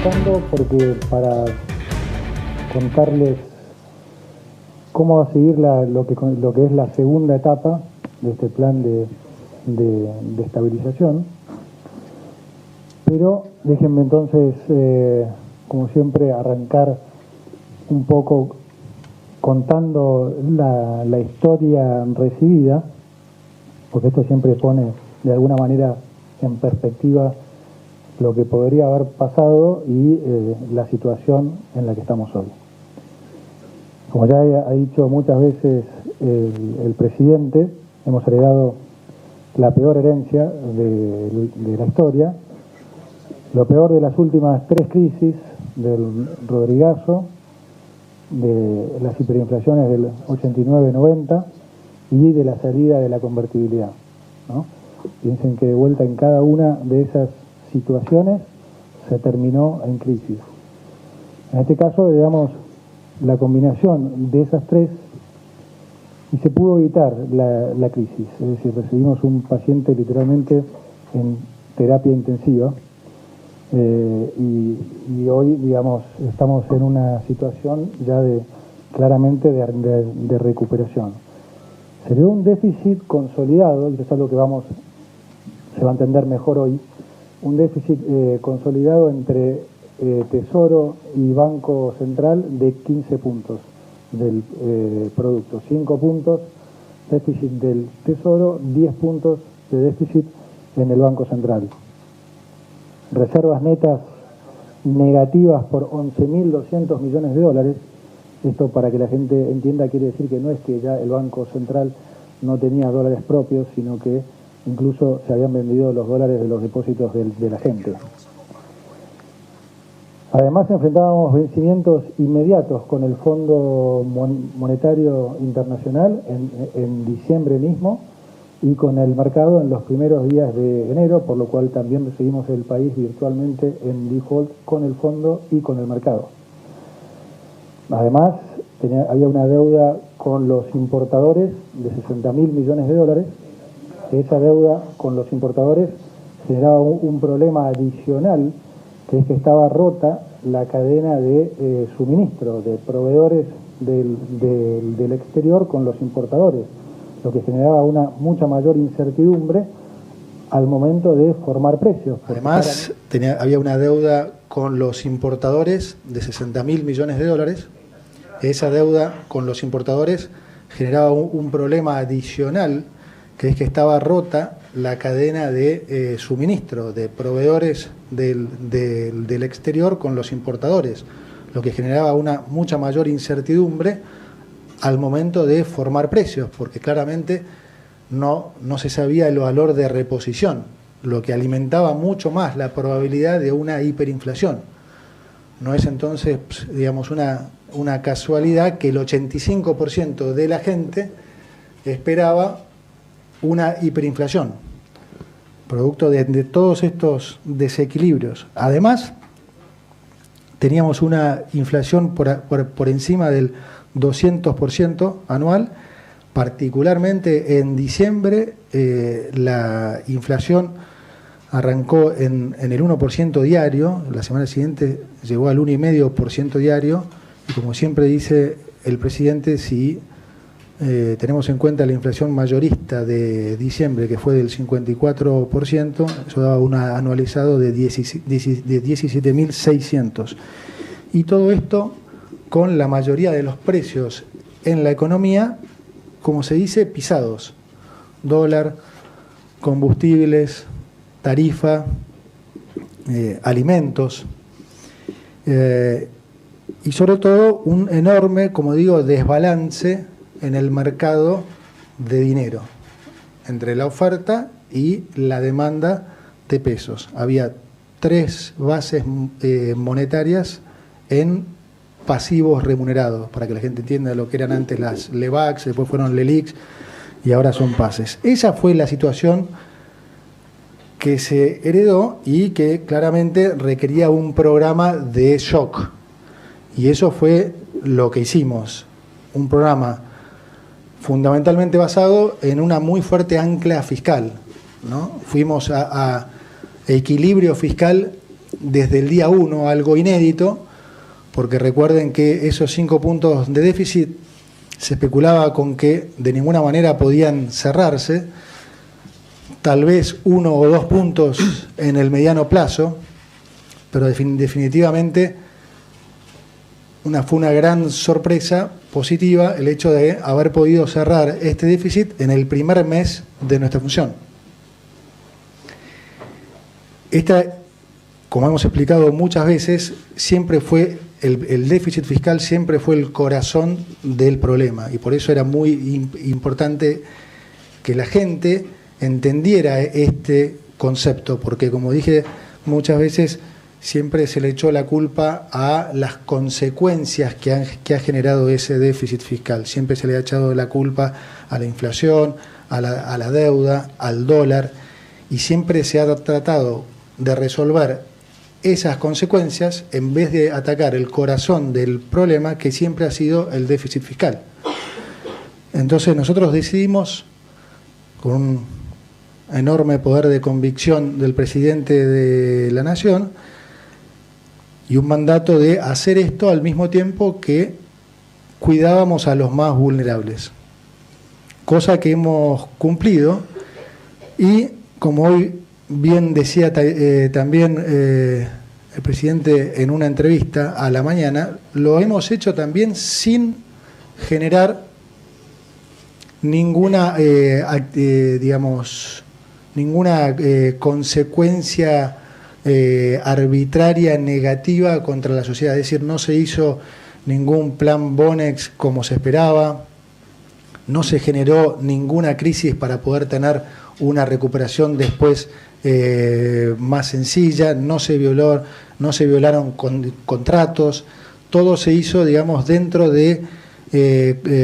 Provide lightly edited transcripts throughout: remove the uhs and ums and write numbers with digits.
convocando porque para contarles cómo va a seguir lo que es la segunda etapa de este plan de estabilización. Pero déjenme entonces, como siempre, arrancar un poco contando la historia recibida, porque esto siempre pone de alguna manera en perspectiva lo que podría haber pasado y la situación en la que estamos hoy. Como ya ha dicho muchas veces el presidente, hemos heredado la peor herencia de la historia, lo peor de las últimas 3 crisis, del Rodrigazo, de las hiperinflaciones del 89-90 y de la salida de la convertibilidad, ¿no? Piensen que de vuelta en cada una de esas situaciones se terminó en crisis. En este caso, digamos, la combinación de esas 3 y se pudo evitar la crisis, es decir, recibimos un paciente literalmente en terapia intensiva y hoy, digamos, estamos en una situación ya claramente de recuperación. Se dio un déficit consolidado, y eso es algo que se va a entender mejor hoy, un déficit consolidado entre Tesoro y Banco Central de 15 puntos del producto, 5 puntos déficit del Tesoro, 10 puntos de déficit en el Banco Central. Reservas netas negativas por 11.200 millones de dólares. Esto, para que la gente entienda, quiere decir que no es que ya el Banco Central no tenía dólares propios, sino que incluso se habían vendido los dólares de los depósitos de la gente. Además, enfrentábamos vencimientos inmediatos con el Fondo Monetario Internacional en diciembre mismo y con el mercado en los primeros días de enero, por lo cual también recibimos el país virtualmente en default con el fondo y con el mercado. Además, había una deuda con los importadores de 60.000 millones de dólares. Esa deuda con los importadores generaba un problema adicional, que es que estaba rota la cadena de suministro de proveedores del exterior con los importadores, lo que generaba una mucha mayor incertidumbre al momento de formar precios. Además, había una deuda con los importadores de 60.000 millones de dólares. Esa deuda con los importadores generaba un problema adicional, que es que estaba rota la cadena de suministro de proveedores del exterior con los importadores, lo que generaba una mucha mayor incertidumbre al momento de formar precios, porque claramente no se sabía el valor de reposición, lo que alimentaba mucho más la probabilidad de una hiperinflación. No es entonces, digamos, una casualidad que el 85% de la gente esperaba una hiperinflación, producto de todos estos desequilibrios. Además, teníamos una inflación por encima del 200% anual, particularmente en diciembre. La inflación arrancó en el 1% diario, la semana siguiente llegó al 1,5% diario, y como siempre dice el presidente, si tenemos en cuenta la inflación mayorista de diciembre, que fue del 54%, eso daba un anualizado de 17.600. Y todo esto con la mayoría de los precios en la economía, como se dice, pisados. Dólar, combustibles, tarifa, alimentos, y sobre todo un enorme, como digo, desbalance en el mercado de dinero, entre la oferta y la demanda de pesos. Había 3 bases monetarias en pasivos remunerados, para que la gente entienda lo que eran antes las LEVAX, después fueron LELIX y ahora son PASES. Esa fue la situación que se heredó y que claramente requería un programa de shock. Y eso fue lo que hicimos, un programa fundamentalmente basado en una muy fuerte ancla fiscal, ¿no? Fuimos a equilibrio fiscal desde el día 1 algo inédito, porque recuerden que esos 5 puntos de déficit se especulaba con que de ninguna manera podían cerrarse, tal vez 1 o 2 puntos en el mediano plazo, pero definitivamente fue una gran sorpresa positiva el hecho de haber podido cerrar este déficit en el primer mes de nuestra función. Esta, como hemos explicado muchas veces, siempre fue el déficit fiscal siempre fue el corazón del problema, y por eso era muy importante que la gente entendiera este concepto, porque como dije muchas veces, siempre se le echó la culpa a las consecuencias que ha generado ese déficit fiscal. Siempre se le ha echado la culpa a la inflación, a la deuda, al dólar, y siempre se ha tratado de resolver esas consecuencias en vez de atacar el corazón del problema, que siempre ha sido el déficit fiscal. Entonces nosotros decidimos, con un enorme poder de convicción del presidente de la Nación y un mandato de hacer esto al mismo tiempo que cuidábamos a los más vulnerables, cosa que hemos cumplido, y como hoy bien decía también el presidente en una entrevista a la mañana, lo hemos hecho también sin generar ninguna, ninguna consecuencia arbitraria negativa contra la sociedad. Es decir, no se hizo ningún plan Bonex como se esperaba, no se generó ninguna crisis para poder tener una recuperación después más sencilla, no se violaron contratos, todo se hizo, digamos, dentro de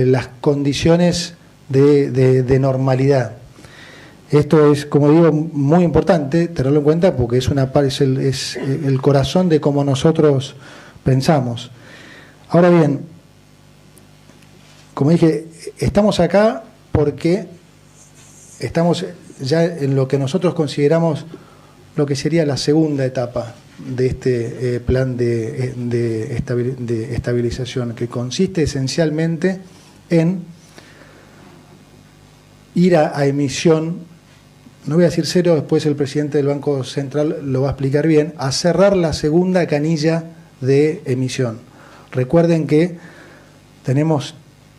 las condiciones de normalidad. Esto es, como digo, muy importante tenerlo en cuenta, porque es el corazón de cómo nosotros pensamos. Ahora bien, como dije, estamos acá porque estamos ya en lo que nosotros consideramos lo que sería la segunda etapa de este plan de estabilización, que consiste esencialmente en ir a emisión, no voy a decir cero, después el presidente del Banco Central lo va a explicar bien, a cerrar la segunda canilla de emisión. Recuerden que tenemos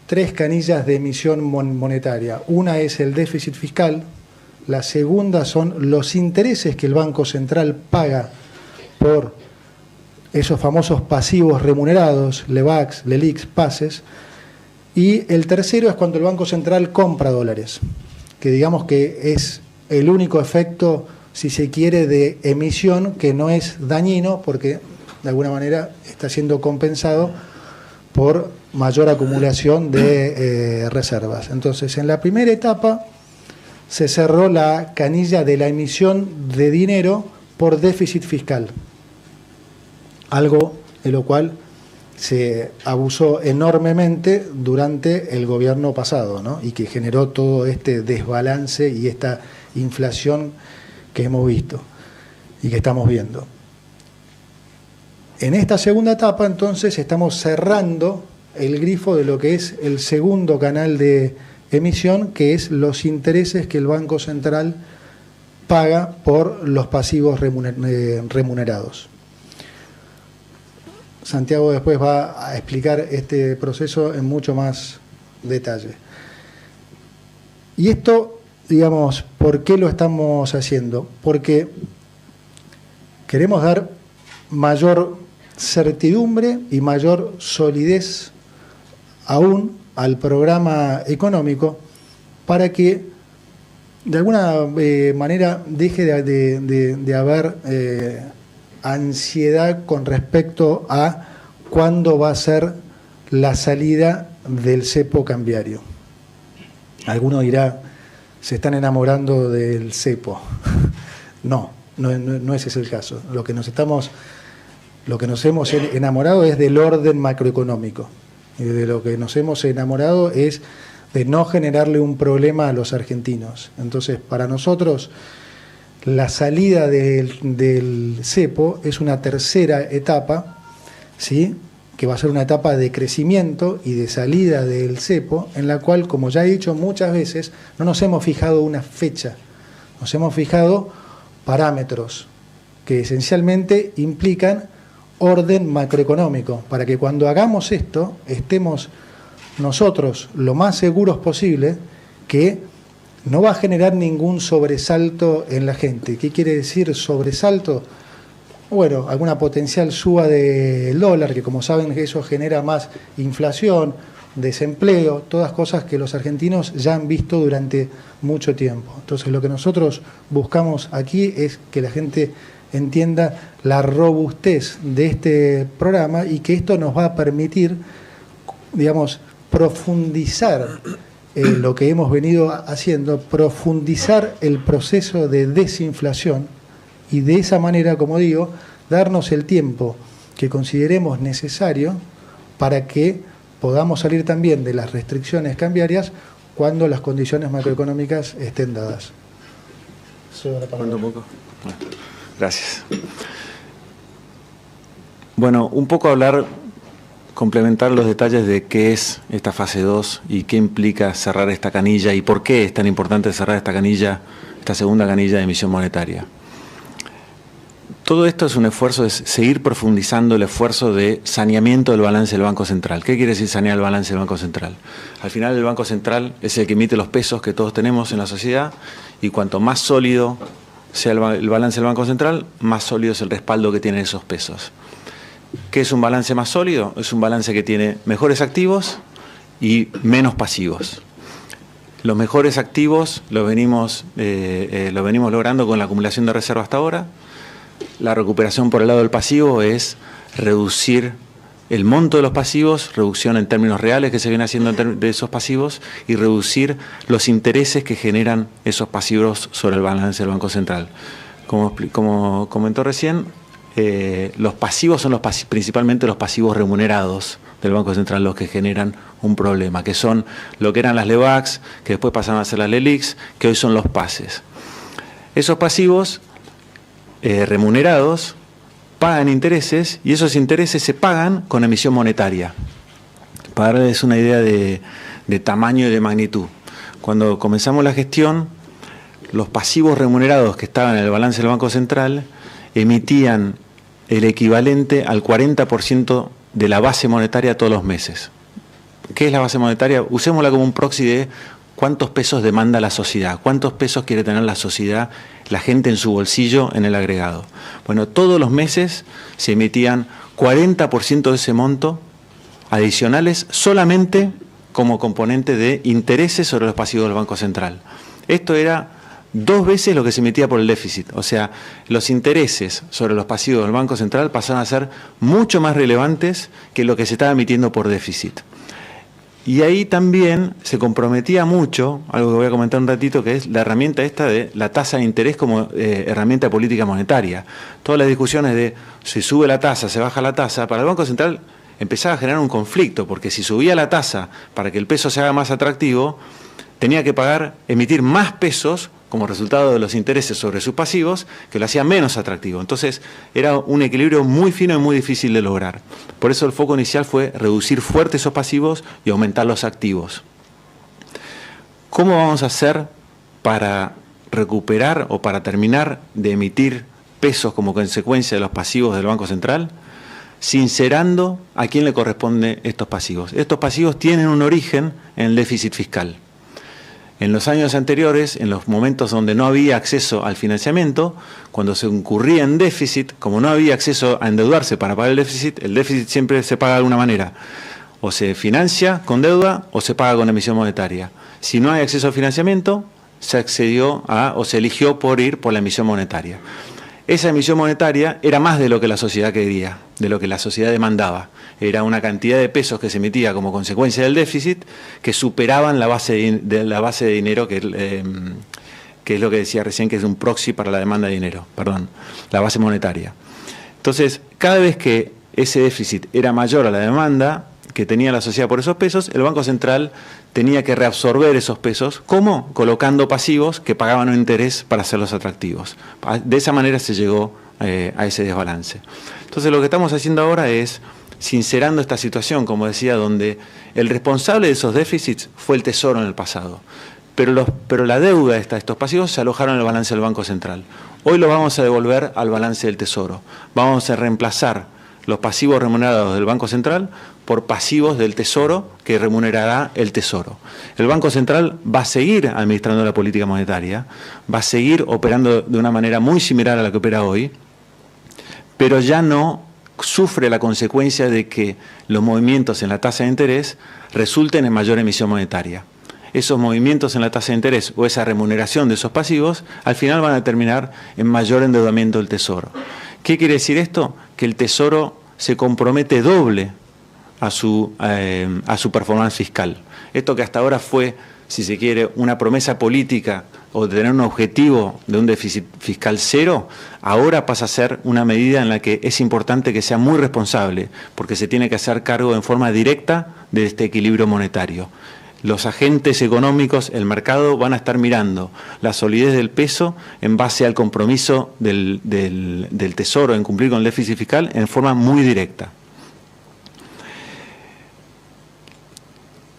3 canillas de emisión monetaria. Una es el déficit fiscal, la segunda son los intereses que el Banco Central paga por esos famosos pasivos remunerados, LEVAX, LELIX, PASES, y el tercero es cuando el Banco Central compra dólares, que digamos que es el único efecto, si se quiere, de emisión que no es dañino, porque de alguna manera está siendo compensado por mayor acumulación de reservas. Entonces, en la primera etapa se cerró la canilla de la emisión de dinero por déficit fiscal, algo de lo cual se abusó enormemente durante el gobierno pasado, ¿no? Y que generó todo este desbalance y esta inflación que hemos visto y que estamos viendo. En esta segunda etapa, entonces, estamos cerrando el grifo de lo que es el segundo canal de emisión, que es los intereses que el Banco Central paga por los pasivos remunerados. Santiago después va a explicar este proceso en mucho más detalle. Y esto, digamos, ¿por qué lo estamos haciendo? Porque queremos dar mayor certidumbre y mayor solidez aún al programa económico, para que de alguna manera deje de haber ansiedad con respecto a cuándo va a ser la salida del cepo cambiario. Alguno dirá, se están enamorando del cepo. No ese es el caso. Lo que nos hemos enamorado es del orden macroeconómico. Y de lo que nos hemos enamorado es de no generarle un problema a los argentinos. Entonces, para nosotros, la salida del cepo es una tercera etapa, ¿sí?, que va a ser una etapa de crecimiento y de salida del cepo, en la cual, como ya he dicho muchas veces, no nos hemos fijado una fecha, nos hemos fijado parámetros que esencialmente implican orden macroeconómico, para que cuando hagamos esto estemos nosotros lo más seguros posible que no va a generar ningún sobresalto en la gente. ¿Qué quiere decir sobresalto? Bueno, alguna potencial suba del dólar, que como saben eso genera más inflación, desempleo, todas cosas que los argentinos ya han visto durante mucho tiempo. Entonces lo que nosotros buscamos aquí es que la gente entienda la robustez de este programa y que esto nos va a permitir, digamos, profundizar lo que hemos venido haciendo, profundizar el proceso de desinflación y de esa manera, como digo, darnos el tiempo que consideremos necesario para que podamos salir también de las restricciones cambiarias cuando las condiciones macroeconómicas estén dadas. ¿Cuánto poco? Gracias. Bueno, un poco complementar los detalles de qué es esta fase 2 y qué implica cerrar esta canilla y por qué es tan importante cerrar esta canilla, esta segunda canilla de emisión monetaria. Todo esto es un esfuerzo, es seguir profundizando el esfuerzo de saneamiento del balance del Banco Central. ¿Qué quiere decir sanear el balance del Banco Central? Al final el Banco Central es el que emite los pesos que todos tenemos en la sociedad y cuanto más sólido sea el balance del Banco Central, más sólido es el respaldo que tienen esos pesos. ¿Qué es un balance más sólido? Es un balance que tiene mejores activos y menos pasivos. Los mejores activos los venimos logrando con la acumulación de reserva hasta ahora. La recuperación por el lado del pasivo es reducir el monto de los pasivos, reducción en términos reales que se viene haciendo de esos pasivos y reducir los intereses que generan esos pasivos sobre el balance del Banco Central. Como comentó recién, los pasivos son principalmente los pasivos remunerados del Banco Central los que generan un problema, que son lo que eran las LEVAX, que después pasaron a ser las LELIQs, que hoy son los PASES. Esos pasivos remunerados pagan intereses y esos intereses se pagan con emisión monetaria. Para darles una idea de tamaño y de magnitud. Cuando comenzamos la gestión, los pasivos remunerados que estaban en el balance del Banco Central emitían el equivalente al 40% de la base monetaria todos los meses. ¿Qué es la base monetaria? Usémosla como un proxy de cuántos pesos demanda la sociedad, cuántos pesos quiere tener la sociedad, la gente en su bolsillo, en el agregado. Bueno, todos los meses se emitían 40% de ese monto adicionales solamente como componente de intereses sobre los pasivos del Banco Central. Esto era 2 veces lo que se emitía por el déficit. O sea, los intereses sobre los pasivos del Banco Central pasaron a ser mucho más relevantes que lo que se estaba emitiendo por déficit. Y ahí también se comprometía mucho, algo que voy a comentar un ratito, que es la herramienta esta de la tasa de interés como herramienta de política monetaria. Todas las discusiones de si sube la tasa, se baja la tasa, para el Banco Central empezaba a generar un conflicto, porque si subía la tasa para que el peso se haga más atractivo, tenía que emitir más pesos como resultado de los intereses sobre sus pasivos, que lo hacía menos atractivo. Entonces era un equilibrio muy fino y muy difícil de lograr. Por eso el foco inicial fue reducir fuerte esos pasivos y aumentar los activos. ¿Cómo vamos a hacer para recuperar o para terminar de emitir pesos como consecuencia de los pasivos del Banco Central? Sincerando a quién le corresponde estos pasivos. Estos pasivos tienen un origen en el déficit fiscal. En los años anteriores, en los momentos donde no había acceso al financiamiento, cuando se incurría en déficit, como no había acceso a endeudarse para pagar el déficit siempre se paga de alguna manera. O se financia con deuda o se paga con emisión monetaria. Si no hay acceso al financiamiento, se accedió o se eligió por ir por la emisión monetaria. Esa emisión monetaria era más de lo que la sociedad quería, de lo que la sociedad demandaba. Era una cantidad de pesos que se emitía como consecuencia del déficit que superaban la base de dinero, que es lo que decía recién, que es un proxy para la demanda de dinero, la base monetaria. Entonces, cada vez que ese déficit era mayor a la demanda, que tenía la sociedad por esos pesos, el Banco Central tenía que reabsorber esos pesos. ¿Cómo? Colocando pasivos que pagaban un interés para hacerlos atractivos. De esa manera se llegó a ese desbalance. Entonces lo que estamos haciendo ahora es sincerando esta situación, como decía, donde el responsable de esos déficits fue el Tesoro en el pasado. Pero la deuda de estos pasivos se alojaron en el balance del Banco Central. Hoy lo vamos a devolver al balance del Tesoro. Vamos a reemplazar los pasivos remunerados del Banco Central por pasivos del Tesoro que remunerará el Tesoro. El Banco Central va a seguir administrando la política monetaria, va a seguir operando de una manera muy similar a la que opera hoy, pero ya no sufre la consecuencia de que los movimientos en la tasa de interés resulten en mayor emisión monetaria. Esos movimientos en la tasa de interés o esa remuneración de esos pasivos al final van a terminar en mayor endeudamiento del Tesoro. ¿Qué quiere decir esto? Que el Tesoro se compromete doble a su performance fiscal. Esto que hasta ahora fue, si se quiere, una promesa política o de tener un objetivo de un déficit fiscal cero, ahora pasa a ser una medida en la que es importante que sea muy responsable, porque se tiene que hacer cargo en forma directa de este equilibrio monetario. Los agentes económicos, el mercado, van a estar mirando la solidez del peso en base al compromiso del Tesoro en cumplir con el déficit fiscal en forma muy directa.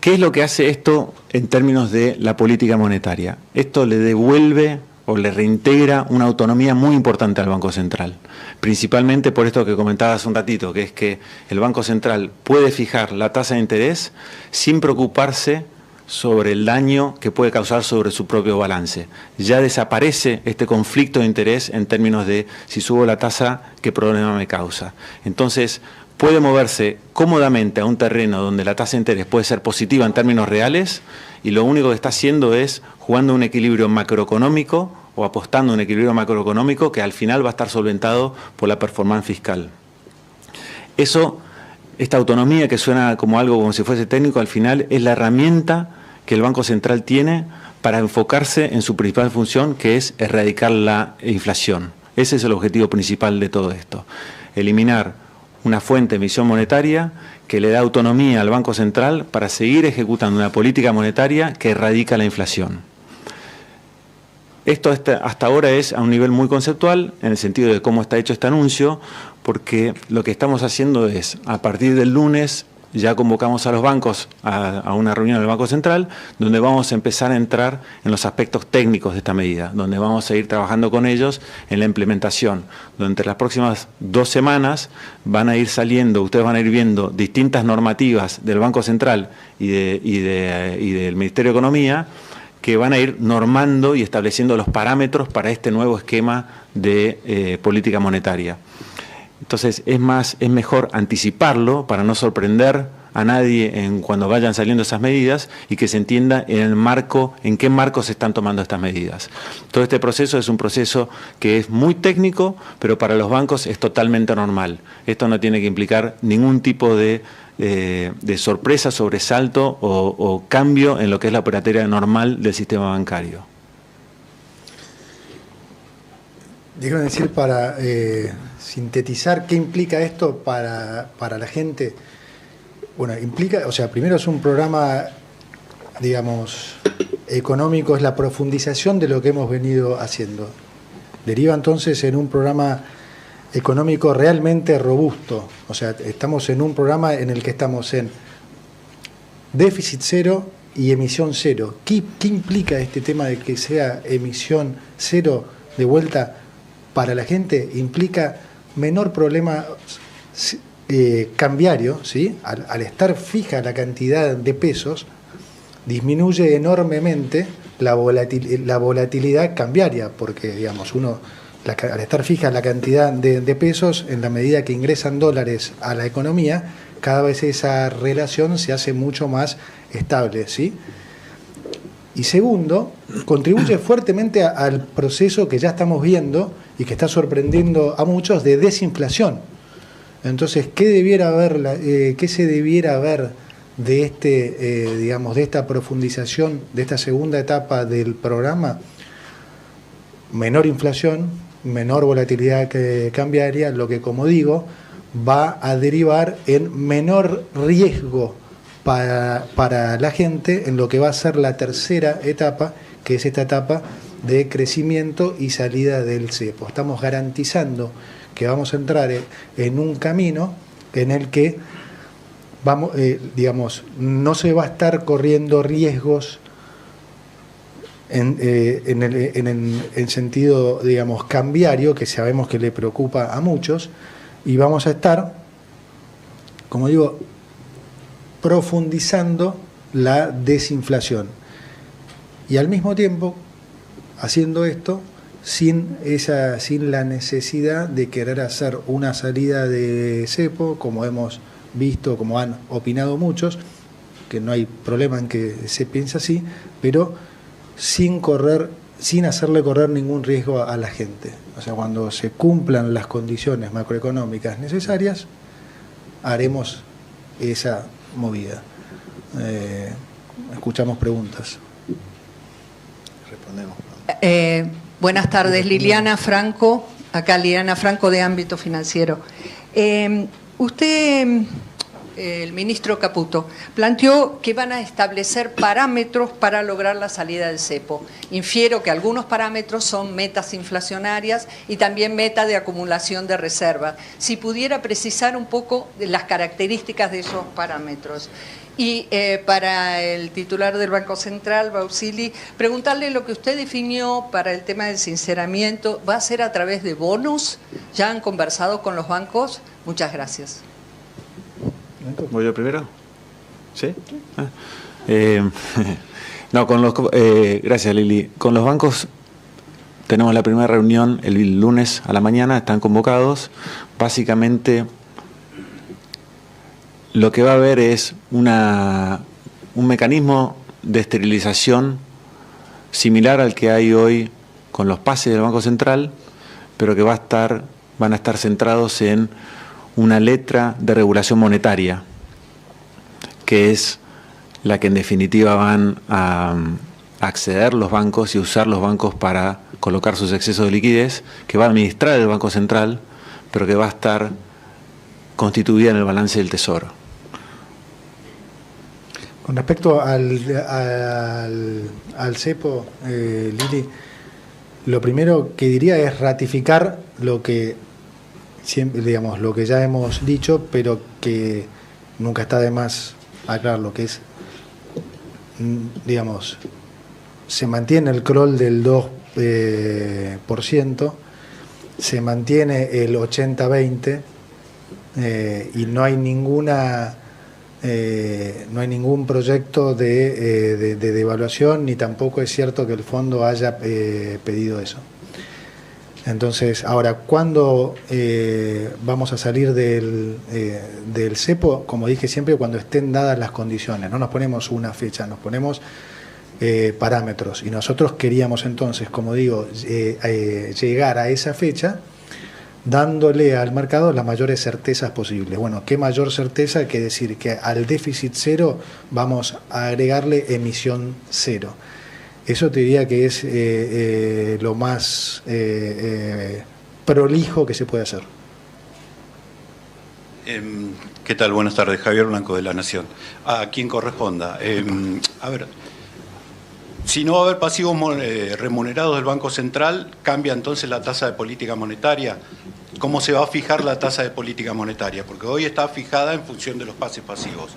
¿Qué es lo que hace esto en términos de la política monetaria? Esto le devuelve o le reintegra una autonomía muy importante al Banco Central, principalmente por esto que comentaba hace un ratito, que es que el Banco Central puede fijar la tasa de interés sin preocuparse sobre el daño que puede causar sobre su propio balance. Ya desaparece este conflicto de interés en términos de si subo la tasa, ¿qué problema me causa? Entonces, puede moverse cómodamente a un terreno donde la tasa de interés puede ser positiva en términos reales y lo único que está haciendo es jugando un equilibrio macroeconómico o apostando a un equilibrio macroeconómico que al final va a estar solventado por la performance fiscal. Esta autonomía que suena como algo como si fuese técnico, al final es la herramienta que el Banco Central tiene para enfocarse en su principal función, que es erradicar la inflación. Ese es el objetivo principal de todo esto. Eliminar una fuente de emisión monetaria que le da autonomía al Banco Central para seguir ejecutando una política monetaria que erradica la inflación. Esto hasta ahora es a un nivel muy conceptual, en el sentido de cómo está hecho este anuncio, porque lo que estamos haciendo es, a partir del lunes, ya convocamos a los bancos a una reunión del Banco Central, donde vamos a empezar a entrar en los aspectos técnicos de esta medida, donde vamos a ir trabajando con ellos en la implementación. Durante las próximas 2 semanas van a ir saliendo, ustedes van a ir viendo distintas normativas del Banco Central y del Ministerio de Economía, que van a ir normando y estableciendo los parámetros para este nuevo esquema de política monetaria. Entonces es mejor anticiparlo para no sorprender a nadie cuando vayan saliendo esas medidas y que se entienda en qué marco se están tomando estas medidas. Todo este proceso es un proceso que es muy técnico, pero para los bancos es totalmente normal. Esto no tiene que implicar ningún tipo de sorpresa, sobresalto o cambio en lo que es la operatoria normal del sistema bancario. Déjame decir, para sintetizar qué implica esto para la gente. Bueno, implica, o sea, primero es un programa, digamos, económico, es la profundización de lo que hemos venido haciendo. Deriva entonces en un programa económico realmente robusto. O sea, estamos en un programa en el que estamos en déficit cero y emisión cero. ¿Qué implica este tema de que sea emisión cero de vuelta para la gente? Implica menor problema cambiario, ¿sí? Al estar fija la cantidad de pesos, disminuye enormemente la volatilidad cambiaria, porque, digamos, al estar fija la cantidad de pesos, en la medida que ingresan dólares a la economía, cada vez esa relación se hace mucho más estable, ¿sí? Y segundo, contribuye fuertemente al proceso que ya estamos viendo y que está sorprendiendo a muchos de desinflación. Entonces, ¿qué se debiera ver de digamos, de esta profundización, de esta segunda etapa del programa? Menor inflación, menor volatilidad cambiaria, lo que, como digo, va a derivar en menor riesgo para la gente en lo que va a ser la tercera etapa, que es esta etapa de crecimiento y salida del cepo. Estamos garantizando que vamos a entrar en un camino en el que vamos, digamos, no se va a estar corriendo riesgos en sentido, digamos, cambiario, que sabemos que le preocupa a muchos, y vamos a estar, como digo, profundizando la desinflación. Y al mismo tiempo, haciendo esto, sin la necesidad de querer hacer una salida de cepo, como hemos visto, como han opinado muchos, que no hay problema en que se piense así, pero sin hacerle correr ningún riesgo a la gente. O sea, cuando se cumplan las condiciones macroeconómicas necesarias, haremos esa movida. Escuchamos preguntas. Respondemos. Buenas tardes, Liliana Franco, acá Liliana Franco de Ámbito Financiero. Usted, el ministro Caputo, planteó que van a establecer parámetros para lograr la salida del cepo. Infiero que algunos parámetros son metas inflacionarias y también meta de acumulación de reservas. Si pudiera precisar un poco de las características de esos parámetros. Y para el titular del Banco Central, Bausili, preguntarle lo que usted definió para el tema del sinceramiento, ¿va a ser a través de bonos? ¿Ya han conversado con los bancos? Muchas gracias. ¿Voy yo primero? ¿Sí? No, gracias, Lili. Con los bancos tenemos la primera reunión el lunes a la mañana, están convocados. Básicamente, lo que va a haber es un mecanismo de esterilización similar al que hay hoy con los pases del Banco Central, pero que van a estar centrados en una letra de regulación monetaria, que es la que en definitiva van a acceder los bancos y usar los bancos para colocar sus excesos de liquidez, que va a administrar el Banco Central, pero que va a estar constituida en el balance del Tesoro. Con respecto al cepo, Lili, lo primero que diría es ratificar lo que siempre, digamos, lo que ya hemos dicho, pero que nunca está de más aclarar lo que es, digamos, se mantiene el crawl del 2%, se mantiene el 80-20 y no hay ningún proyecto de devaluación, ni tampoco es cierto que el fondo haya pedido eso. Entonces, ahora, ¿cuándo vamos a salir del cepo? Como dije siempre, cuando estén dadas las condiciones. No nos ponemos una fecha, nos ponemos parámetros. Y nosotros queríamos entonces, como digo, llegar a esa fecha dándole al mercado las mayores certezas posibles. Bueno, ¿qué mayor certeza que decir que al déficit cero vamos a agregarle emisión cero? Eso te diría que es lo más prolijo que se puede hacer. ¿Qué tal? Buenas tardes. Javier Blanco, de La Nación. A quien corresponda. A ver, si no va a haber pasivos remunerados del Banco Central, ¿cambia entonces la tasa de política monetaria? ¿Cómo se va a fijar la tasa de política monetaria? Porque hoy está fijada en función de los pases pasivos.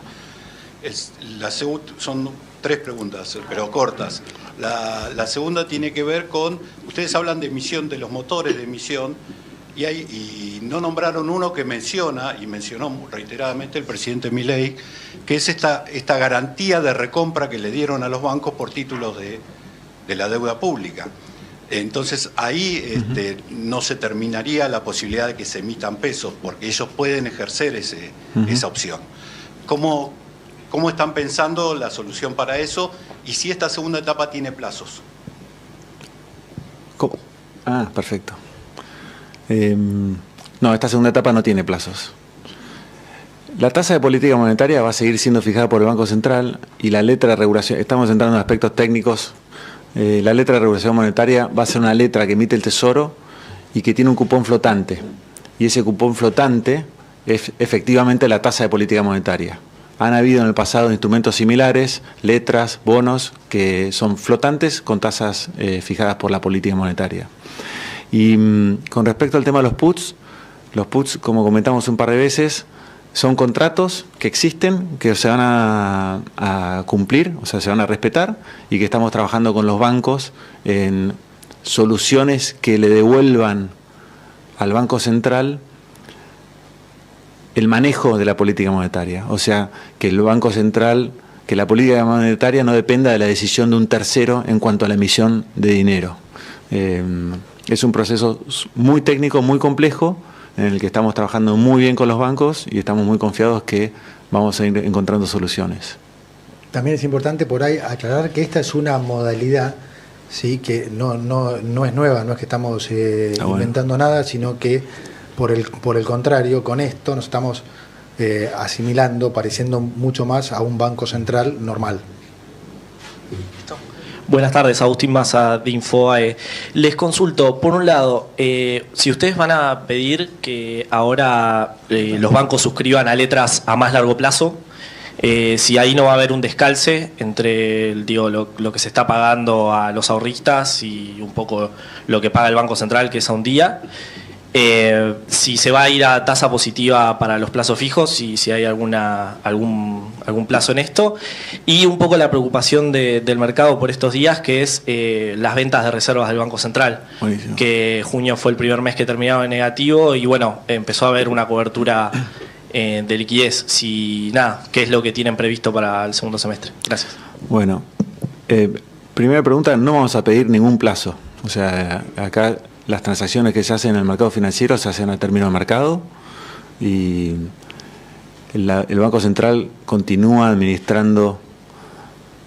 Son tres preguntas, pero cortas. La segunda tiene que ver con, ustedes hablan de emisión, de los motores de emisión, y no nombraron uno que menciona, y mencionó reiteradamente el presidente Milei, que es esta garantía de recompra que le dieron a los bancos por títulos de la deuda pública. Entonces ahí no se terminaría la posibilidad de que se emitan pesos, porque ellos pueden ejercer esa opción. ¿Cómo están pensando la solución para eso? Y si esta segunda etapa tiene plazos. ¿Cómo? Perfecto. No, esta segunda etapa no tiene plazos. La tasa de política monetaria va a seguir siendo fijada por el Banco Central y la letra de regulación, estamos entrando en aspectos técnicos, la letra de regulación monetaria va a ser una letra que emite el Tesoro y que tiene un cupón flotante. Y ese cupón flotante es efectivamente la tasa de política monetaria. Han habido en el pasado instrumentos similares, letras, bonos, que son flotantes con tasas fijadas por la política monetaria. Y con respecto al tema de los puts, como comentamos un par de veces, son contratos que existen, que se van a cumplir, o sea, se van a respetar, y que estamos trabajando con los bancos en soluciones que le devuelvan al Banco Central el manejo de la política monetaria. O sea, que el Banco Central, que la política monetaria no dependa de la decisión de un tercero en cuanto a la emisión de dinero. Es un proceso muy técnico, muy complejo, en el que estamos trabajando muy bien con los bancos y estamos muy confiados que vamos a ir encontrando soluciones. También es importante por ahí aclarar que esta es una modalidad, sí, que no es nueva, no es que estamos inventando nada, sino que por el contrario, con esto nos estamos asimilando, pareciendo mucho más a un banco central normal. Buenas tardes, Agustín Massa de Infobae. Les consulto, por un lado, si ustedes van a pedir que ahora los bancos suscriban a letras a más largo plazo, si ahí no va a haber un descalce entre lo que se está pagando a los ahorristas y un poco lo que paga el Banco Central, que es a un día. Si se va a ir a tasa positiva para los plazos fijos, si hay algún plazo en esto, y un poco la preocupación del mercado por estos días, que es las ventas de reservas del Banco Central. Buenísimo. Que junio fue el primer mes que terminaba en negativo y bueno, empezó a haber una cobertura de liquidez. ¿Qué es lo que tienen previsto para el segundo semestre? Gracias. Bueno, primera pregunta, no vamos a pedir ningún plazo. O sea, acá las transacciones que se hacen en el mercado financiero se hacen a término de mercado y el Banco Central continúa administrando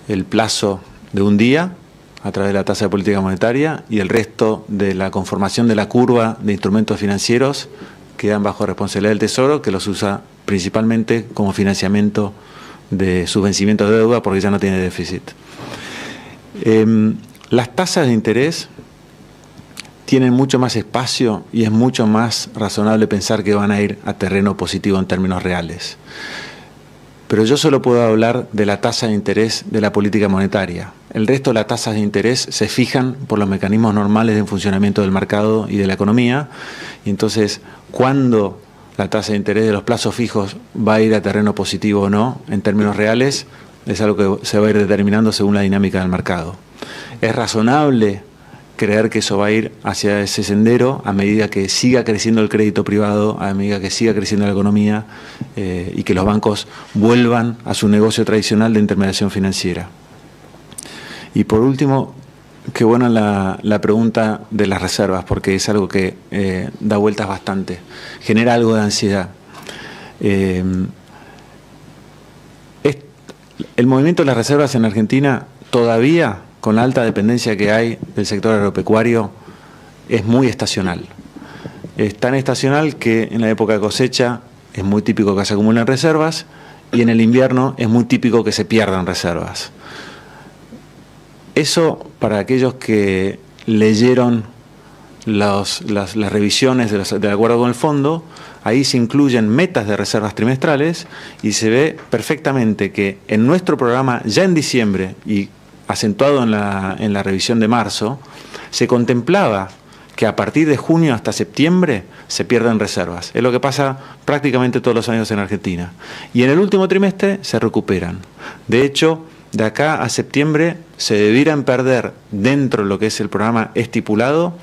el plazo de un día a través de la tasa de política monetaria y el resto de la conformación de la curva de instrumentos financieros quedan bajo responsabilidad del Tesoro, que los usa principalmente como financiamiento de sus vencimientos de deuda porque ya no tiene déficit. Las tasas de interés tienen mucho más espacio y es mucho más razonable pensar que van a ir a terreno positivo en términos reales. Pero yo solo puedo hablar de la tasa de interés de la política monetaria. El resto de las tasas de interés se fijan por los mecanismos normales de funcionamiento del mercado y de la economía. Y entonces, ¿cuándo la tasa de interés de los plazos fijos va a ir a terreno positivo o no, en términos reales? Es algo que se va a ir determinando según la dinámica del mercado. Es razonable creer que eso va a ir hacia ese sendero a medida que siga creciendo el crédito privado, a medida que siga creciendo la economía y que los bancos vuelvan a su negocio tradicional de intermediación financiera. Y por último, qué buena la pregunta de las reservas, porque es algo que da vueltas bastante, genera algo de ansiedad. El movimiento de las reservas en Argentina todavía, con la alta dependencia que hay del sector agropecuario, es muy estacional. Es tan estacional que en la época de cosecha es muy típico que se acumulen reservas y en el invierno es muy típico que se pierdan reservas. Eso, para aquellos que leyeron las revisiones de acuerdo con el fondo, ahí se incluyen metas de reservas trimestrales y se ve perfectamente que en nuestro programa, ya en diciembre y acentuado en la revisión de marzo, se contemplaba que a partir de junio hasta septiembre se pierden reservas. Es lo que pasa prácticamente todos los años en Argentina. Y en el último trimestre se recuperan. De hecho, de acá a septiembre se debieran perder, dentro de lo que es el programa estipulado,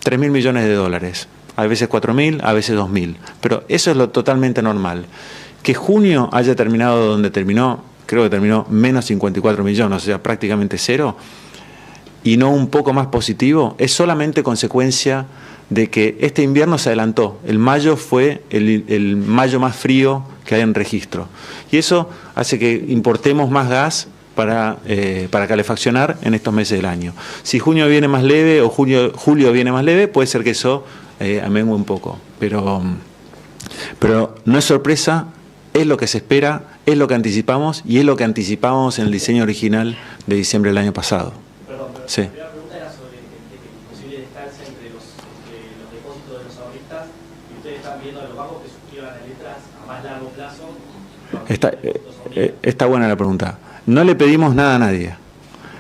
3.000 millones de dólares. A veces 4.000, a veces 2.000. Pero eso es lo totalmente normal. Que junio haya terminado donde terminó, creo que terminó menos 54 millones, o sea, prácticamente cero, y no un poco más positivo, es solamente consecuencia de que este invierno se adelantó. El mayo fue el mayo más frío que hay en registro. Y eso hace que importemos más gas para calefaccionar en estos meses del año. Si junio viene más leve o julio viene más leve, puede ser que eso amengue un poco. Pero no es sorpresa, es lo que se espera, es lo que anticipamos y es lo que anticipábamos en el diseño original de diciembre del año pasado. Perdón, sí. La primera pregunta era sobre el posible descalce entre los depósitos de los ahorristas y ustedes están viendo a los bancos que suscriban escriban a letras a más largo plazo. Está buena la pregunta. No le pedimos nada a nadie.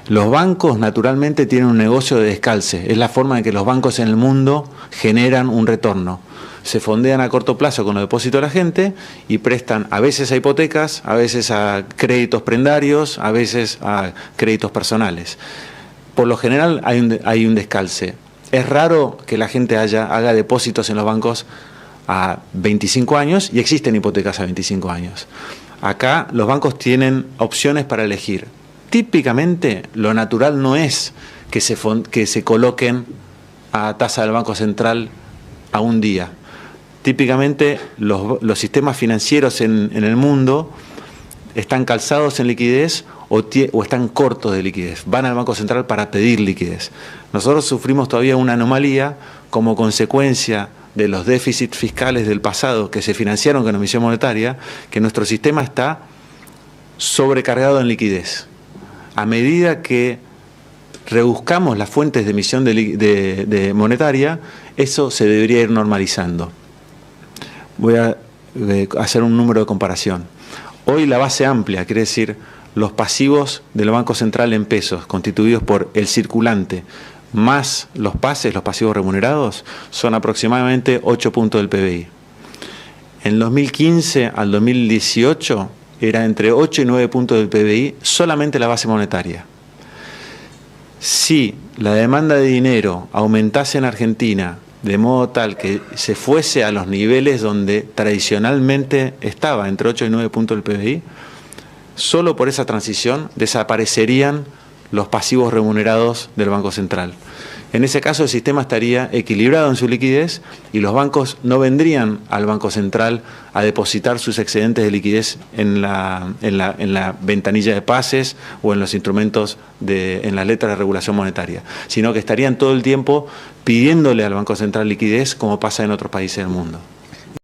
Los bancos naturalmente tienen un negocio de descalce. Es la forma en que los bancos en el mundo generan un retorno. Se fondean a corto plazo con los depósitos de la gente y prestan a veces a hipotecas, a veces a créditos prendarios, a veces a créditos personales. Por lo general hay un descalce. Es raro que la gente haga depósitos en los bancos a 25 años y existen hipotecas a 25 años. Acá los bancos tienen opciones para elegir. Típicamente lo natural no es que se coloquen a tasa del Banco Central a un día. Típicamente los sistemas financieros en el mundo están calzados en liquidez o están cortos de liquidez. Van al Banco Central para pedir liquidez. Nosotros sufrimos todavía una anomalía como consecuencia de los déficits fiscales del pasado que se financiaron con emisión monetaria, que nuestro sistema está sobrecargado en liquidez. A medida que rebuscamos las fuentes de emisión de monetaria, eso se debería ir normalizando. Voy a hacer un número de comparación. Hoy la base amplia, quiere decir los pasivos del Banco Central en pesos, constituidos por el circulante, más los pases, los pasivos remunerados, son aproximadamente 8 puntos del PBI. En 2015 al 2018 era entre 8 y 9 puntos del PBI solamente la base monetaria. Si la demanda de dinero aumentase en Argentina de modo tal que se fuese a los niveles donde tradicionalmente estaba, entre 8 y 9 puntos del PBI, solo por esa transición desaparecerían los pasivos remunerados del Banco Central. En ese caso el sistema estaría equilibrado en su liquidez y los bancos no vendrían al Banco Central a depositar sus excedentes de liquidez en la ventanilla de pases o en los instrumentos en las letras de regulación monetaria, sino que estarían todo el tiempo pidiéndole al Banco Central liquidez como pasa en otros países del mundo.